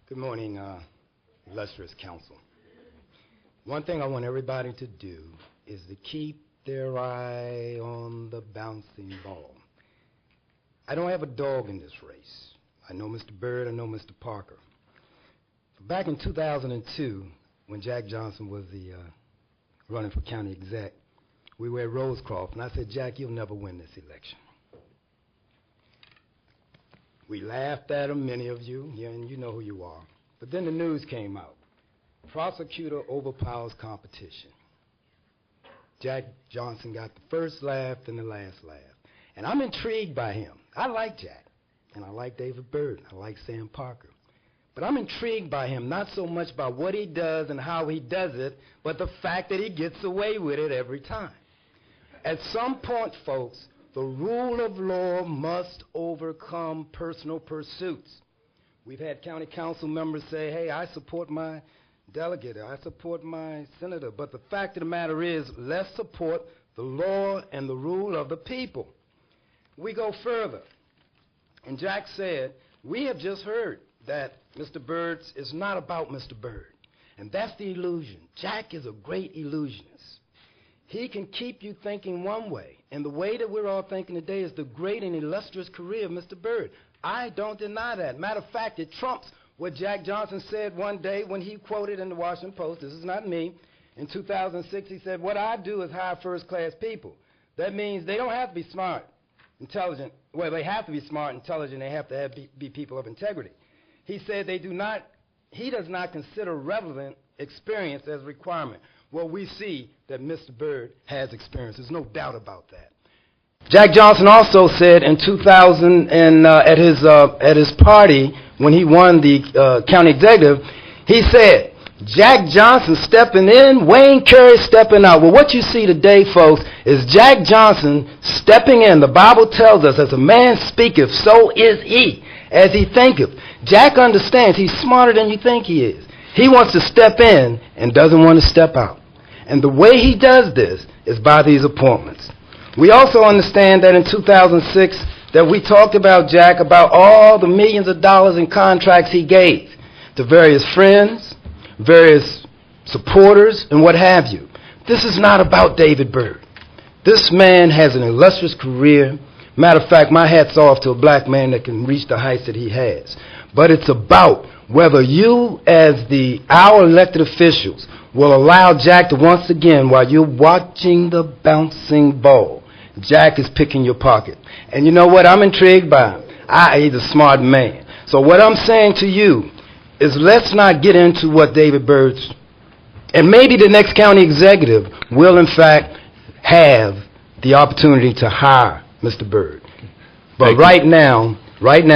Good morning, illustrious council. One thing I want everybody to do is to keep their eye on the bouncing ball. I don't have a dog in this race. I know Mr. Byrd, I know Mr. Parker. Back in 2002, when Jack Johnson was running for county exec, we were at Rosecroft, and I said, Jack, you'll never win this election. We laughed at him, many of you, and you know who you are. But then the news came out. Prosecutor overpowers competition. Jack Johnson got the first laugh and the last laugh. And I'm intrigued by him. I like Jack, and I like David Byrd, I like Sam Parker. But I'm intrigued by him, not so much by what he does and how he does it, but the fact that he gets away with it every time. At some point, folks, the rule of law must overcome personal pursuits. We've had county council members say, hey, I support my delegate, I support my senator, but the fact of the matter is, let's support the law and the rule of the people. We go further, and Jack said, we have just heard that Mr. Byrd is not about Mr. Byrd, and that's the illusion. Jack is a great illusionist. He can keep you thinking one way, and the way that we're all thinking today is the great and illustrious career of Mr. Byrd. I don't deny that. Matter of fact, it trumps what Jack Johnson said one day when he quoted in the Washington Post, this is not me, in 2006, he said, what I do is hire first-class people. That means they don't have to be smart, intelligent. Well, they have to be smart, intelligent, they have to be people of integrity. He said he does not consider relevant experience as a requirement. Well, we see that Mr. Byrd has experience. There's no doubt about that. Jack Johnson also said in 2000 at his party when he won the county executive, he said, Jack Johnson stepping in, Wayne Carey stepping out. Well, what you see today, folks, is Jack Johnson stepping in. The Bible tells us, as a man speaketh, so is he, as he thinketh. Jack understands he's smarter than you think he is. He wants to step in and doesn't want to step out. And the way he does this is by these appointments. We also understand that in 2006 that we talked about Jack, about all the millions of dollars in contracts he gave to various friends, various supporters, and what have you. This is not about David Byrd. This man has an illustrious career. Matter of fact, my hat's off to a black man that can reach the heights that he has. But it's about whether you, as our elected officials, will allow Jack to once again, while you're watching the bouncing ball, Jack is picking your pocket. And you know what? I'm intrigued by him. He's a smart man. So what I'm saying to you is let's not get into what David Byrd's, and maybe the next county executive will in fact have the opportunity to hire Mr. Byrd. But right now,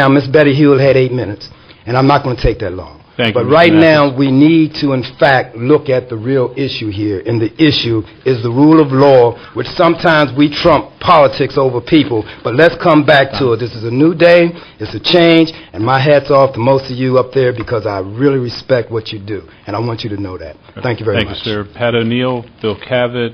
Miss Betty Hewell had 8 minutes, and I'm not going to take that long. But right now, we need to, in fact, look at the real issue here, and the issue is the rule of law, which sometimes we trump politics over people, but let's come back to it. This is a new day, it's a change, and my hat's off to most of you up there because I really respect what you do, and I want you to know that. Thank you very much. Thank you, sir. Pat O'Neill, Bill Cavett.